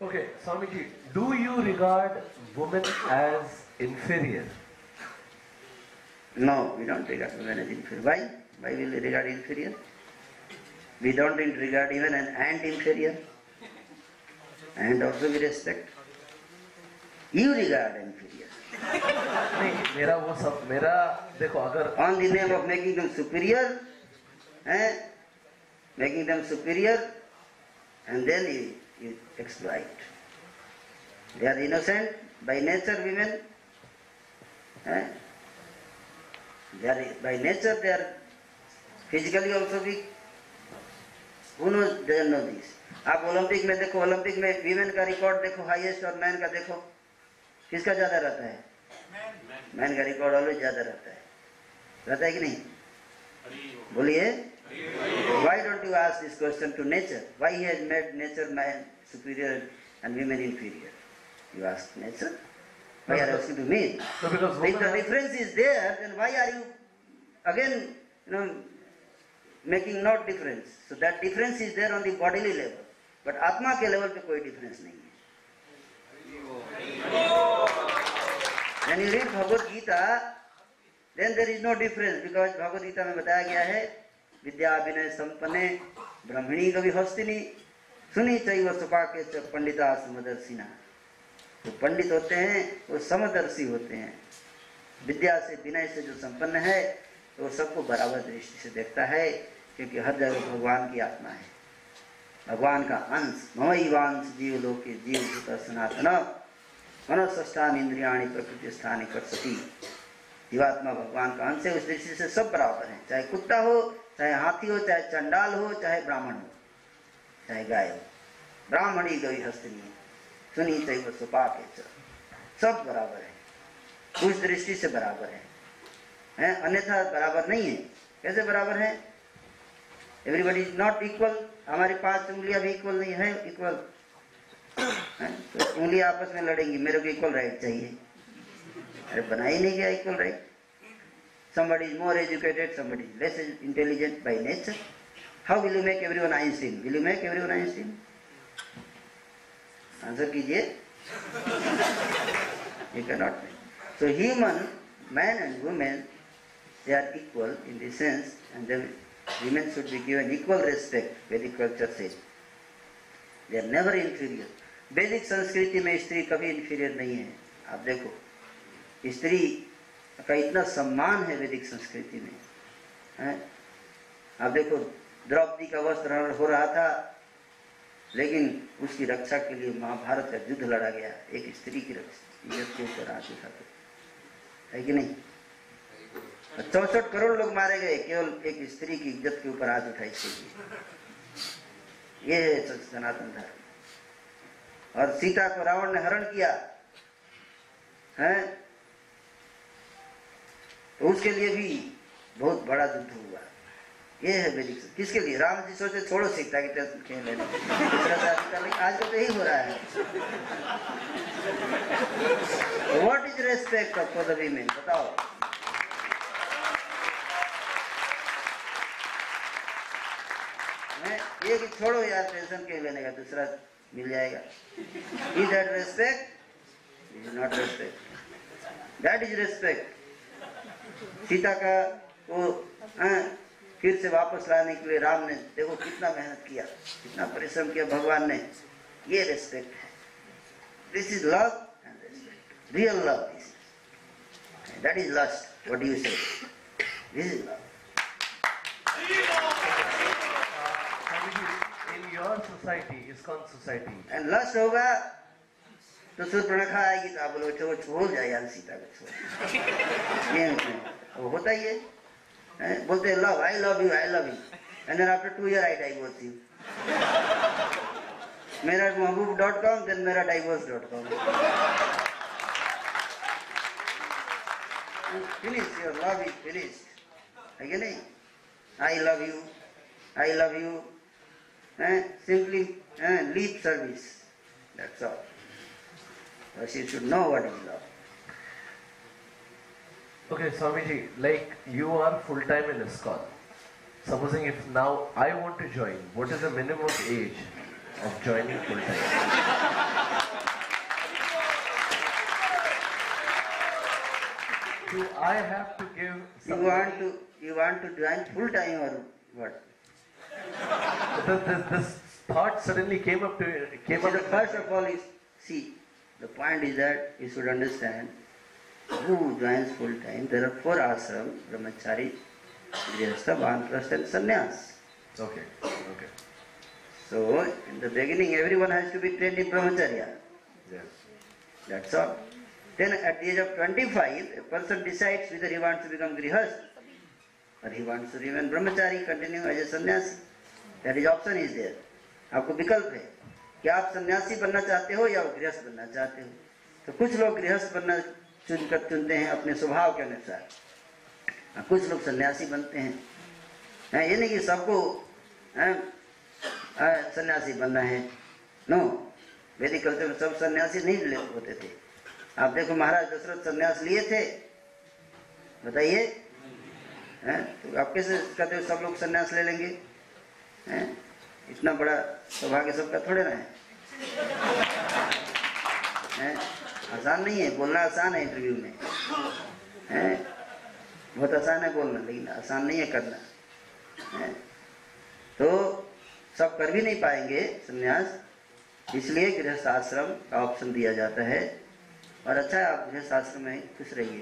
Okay, Swamiji, do you regard women as inferior? No, we don't regard women as inferior. Why? Why will we regard inferior? We don't regard even an ant inferior. And also we respect. You regard inferior. नहीं, मेरा वो सब मेरा देखो अगर On the name of making them superior, making them superior, and then you exploit. They are innocent by nature, women. They are by nature they are physically also weak. Who knows? Doesn't know this. आप Olympic में देखो, Olympic में women का record देखो, highest और man का देखो, किसका ज्यादा रहता है? मैन का रिकॉर्ड ऑलवेज ज्यादा रहता है कि नहीं? बोलिए. Why don't you ask this question to nature? Why he has made nature man superior and women inferior? You ask nature. Why are you asking to me? So because if the difference is there, then why are you again making no difference? So that difference is there on the bodily level, but आत्मा के level पे कोई difference नहीं है. When you read Bhagavad Gita, then there is no difference because Bhagavad Gita में बताया गया है विद्या विनय संपन्ने ब्रह्मणी कवि हस्तिनी सुनी चैव सुपाके च पंडिता समदर्शिना. जो पंडित होते हैं वो समदर्शी होते हैं. विद्या से विनय से जो संपन्न है वो सबको बराबर दृष्टि से देखता है क्योंकि हर जगह भगवान की आत्मा है, भगवान का अंश. ममैवांश जीव लोके जीव भूत सनातन मनोष्ठान इंद्रियाणि प्रकृति स्थानी कर्षति. जीवात्मा भगवान का अंश है. उस दृष्टि से सब बराबर है, चाहे कुत्ता हो, चाहे हाथी हो, चाहे चंडाल हो, चाहे ब्राह्मण हो, चाहे गाय हो. ब्राह्मणी गई हस्तिनी सुनी चैव सुपाके च, सब बराबर है. उस दृष्टि से बराबर है, अन्यथा बराबर नहीं है. कैसे बराबर है? Everybody is not equal. हमारी 5 उंगलियां भी इक्वल नहीं है. इक्वल तो उंगलियां आपस में लड़ेंगी, मेरे को इक्वल राइट चाहिए. अरे बना ही नहीं गया equal right. Somebody is more educated, somebody is less intelligent by nature. How will you make everyone Einstein? Will you make everyone Einstein? Answer कीजिए. You cannot make. So human, man and woman, they are equal in this sense, and the women should be given equal respect. Vedic culture says they are never inferior. वैदिक संस्कृति में स्त्री कभी inferior नहीं है. आप देखो स्त्री का इतना सम्मान है वैदिक संस्कृति में. आप देखो द्रौपदी का वस्त्र हरण हो रहा था, लेकिन उसकी रक्षा के लिए महाभारत का युद्ध लड़ा गया. एक स्त्री की इज्जत के ऊपर हाथ उठाते है कि नहीं? 64 करोड़ लोग मारे गए केवल एक स्त्री की इज्जत के ऊपर हाथ उठाई के लिए. ये है सनातन धर्म. और सीता को रावण ने हरण किया है, तो उसके लिए भी बहुत बड़ा युद्ध हुआ. ये है वैदिक. किसके लिए? राम जी सोचे छोड़ो सीता की टेंशन क्यों लेना, दूसरा शादी कर लेंगे. आज तो यही हो रहा है. What is respect for the women? बताओ. ये कि छोड़ो यार टेंशन क्यों लेने का, दूसरा मिल जाएगा. Is that respect? Is not respect. That is respect. Sita का वो फिर से वापस लाने के लिए राम ने देखो कितना मेहनत किया, कितना परिश्रम किया भगवान ने. ये रेस्पेक्ट है. This is love and respect. Real love. That is lust. What do you say? This is love. In your society, ISKCON society, and lust होगा तो सूर्पणखा आएगी तो आप बोलोगे वो छोड़ जाए यार सीता को छोड़. ये वो होता ही है. बोलते हैं love, I love you, I love you, and then after 2 years I divorce you. मेरा महबूब.com, देन मेरा divorce.com. Finish. Your love is finished. है कि नहीं? I love you, I love you. Simply lip service. That's all. But you should know what is love. okay, Swamiji, like you are full time in ISKCON. Supposing if now I want to join, what is the minimum age of joining full time? Do I have to give somebody... You want to join full time or what? This thought suddenly came up. First of all, see, the point is that you should understand who joins full time. There are 4 ashrams: brahmachari, grihastha, vanprastha and sannyas. Okay. So in the beginning, everyone has to be trained in brahmacharya. Yes. That's all. Then at the age of 25, a person decides whether he wants to become grihastha or he wants to remain brahmachari, continue as a sannyasi. That is option is there. आपको विकल्प है कि आप सन्यासी बनना चाहते हो या गृहस्थ बनना चाहते हो. तो कुछ लोग गृहस्थ बनना चुनते हैं अपने स्वभाव के अनुसार, कुछ लोग सन्यासी बनते हैं. ये नहीं कि सबको सन्यासी बनना है. नो, वैदिक कल्चर में सब सन्यासी नहीं होते थे. आप देखो महाराज दशरथ सन्यास लिए थे, बताइए. तो आप कैसे कहते हो सब लोग सन्यास ले लेंगे? इतना बड़ा सौभाग्य सबका थोड़े ना है. आसान नहीं है बोलना. आसान है इंटरव्यू में, बहुत आसान है बोलना, लेकिन आसान नहीं है करना. तो सब कर भी नहीं पाएंगे सन्यास, इसलिए गृहस्थ आश्रम का ऑप्शन दिया जाता है. और अच्छा है आप गृहस्थ आश्रम में खुश रहिए.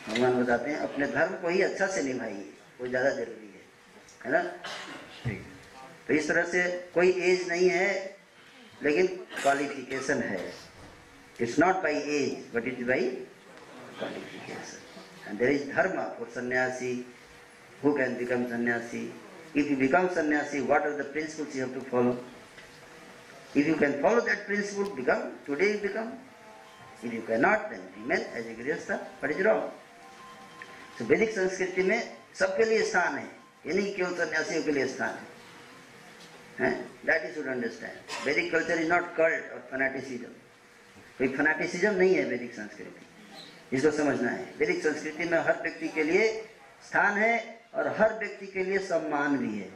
भगवान बताते हैं अपने धर्म को ही अच्छा से निभाइए, वो ज़्यादा जरूरी है ना. तो इस तरह से कोई एज नहीं है, लेकिन क्वालिफिकेशन है. It's not by age but it's by qualification. And there is dharma for sannyasi who can become sannyasi. If you become sannyasi, what are the principles you have to follow? If you can follow that principle, become, today you become. If you cannot, then remain as a grihastha. What is wrong? So वैदिक संस्कृति में सबके लिए स्थान है, ये नहीं केवल सन्यासियों के लिए स्थान है. That you should understand. वैदिक कल्चर इज नॉट कल्ट और फैनेटिसिज्म. कोई फैनेटिसिज्म नहीं है वैदिक संस्कृति, इसको समझना है. वैदिक संस्कृति में हर व्यक्ति के लिए स्थान है और हर व्यक्ति के लिए सम्मान भी है.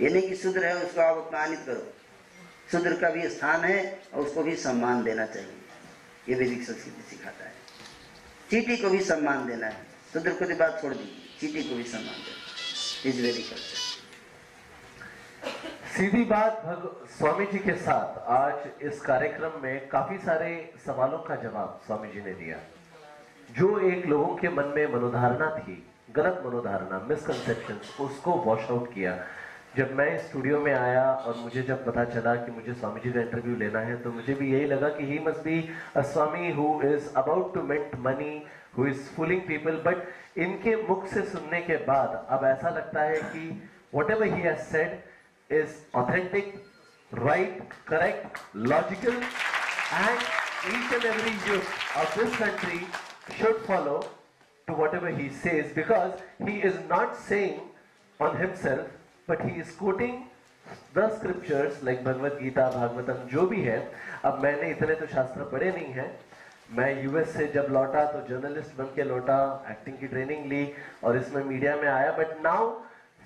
ये नहीं कि शूद्र है उसको आप अपमानित करो. शूद्र का भी स्थान है और उसको भी सम्मान देना चाहिए. ये वैदिक संस्कृति सिखाता है. चींटी को भी सम्मान देना है. शूद्र को तो बात छोड़ दीजिए, चींटी को भी सम्मान देना. इज वैदिक कल्चर. सीधी बात स्वामी जी के साथ आज इस कार्यक्रम में काफी सारे सवालों का जवाब स्वामी जी ने दिया. जो एक लोगों के मन में मनोधारणा थी, गलत मनोधारणा, मिसकंसेप्शन, उसको वॉश आउट किया. जब मैं स्टूडियो में आया और मुझे जब पता चला कि मुझे स्वामी जी का इंटरव्यू लेना है, तो मुझे भी यही लगा कि he must be a swami who is about to mint money, who is fooling people. But इनके मुख से सुनने के बाद अब ऐसा लगता है कि whatever he has said is authentic, right, correct, logical, and each and every youth of this country should follow to whatever he says, because he is not saying on himself, but he is quoting the scriptures like Bhagavad Gita, Bhagavatam, जो भी है. अब मैंने इतने तो शास्त्र पढ़े नहीं हैं. मैं यूएस से जब लौटा तो जर्नलिस्ट बन के लौटा, एक्टिंग की ट्रेनिंग ली और इसमें मीडिया में आया. बट नाउ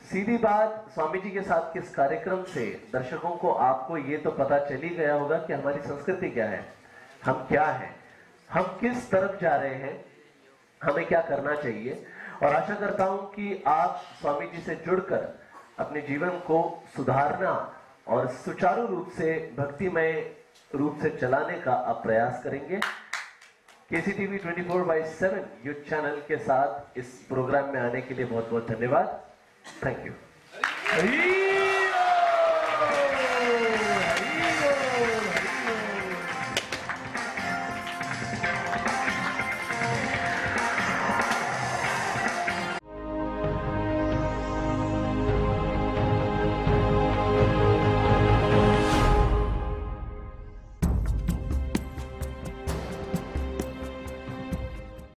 सीधी बात स्वामी जी के साथ किस कार्यक्रम से दर्शकों को, आपको ये तो पता चल ही गया होगा कि हमारी संस्कृति क्या है, हम क्या हैं, हम किस तरफ जा रहे हैं, हमें क्या करना चाहिए. और आशा करता हूं कि आप स्वामी जी से जुड़कर अपने जीवन को सुधारना और सुचारू रूप से भक्तिमय रूप से चलाने का आप प्रयास करेंगे. KCTV 24/7 यूथ चैनल के साथ इस प्रोग्राम में आने के लिए बहुत बहुत धन्यवाद. Thank you.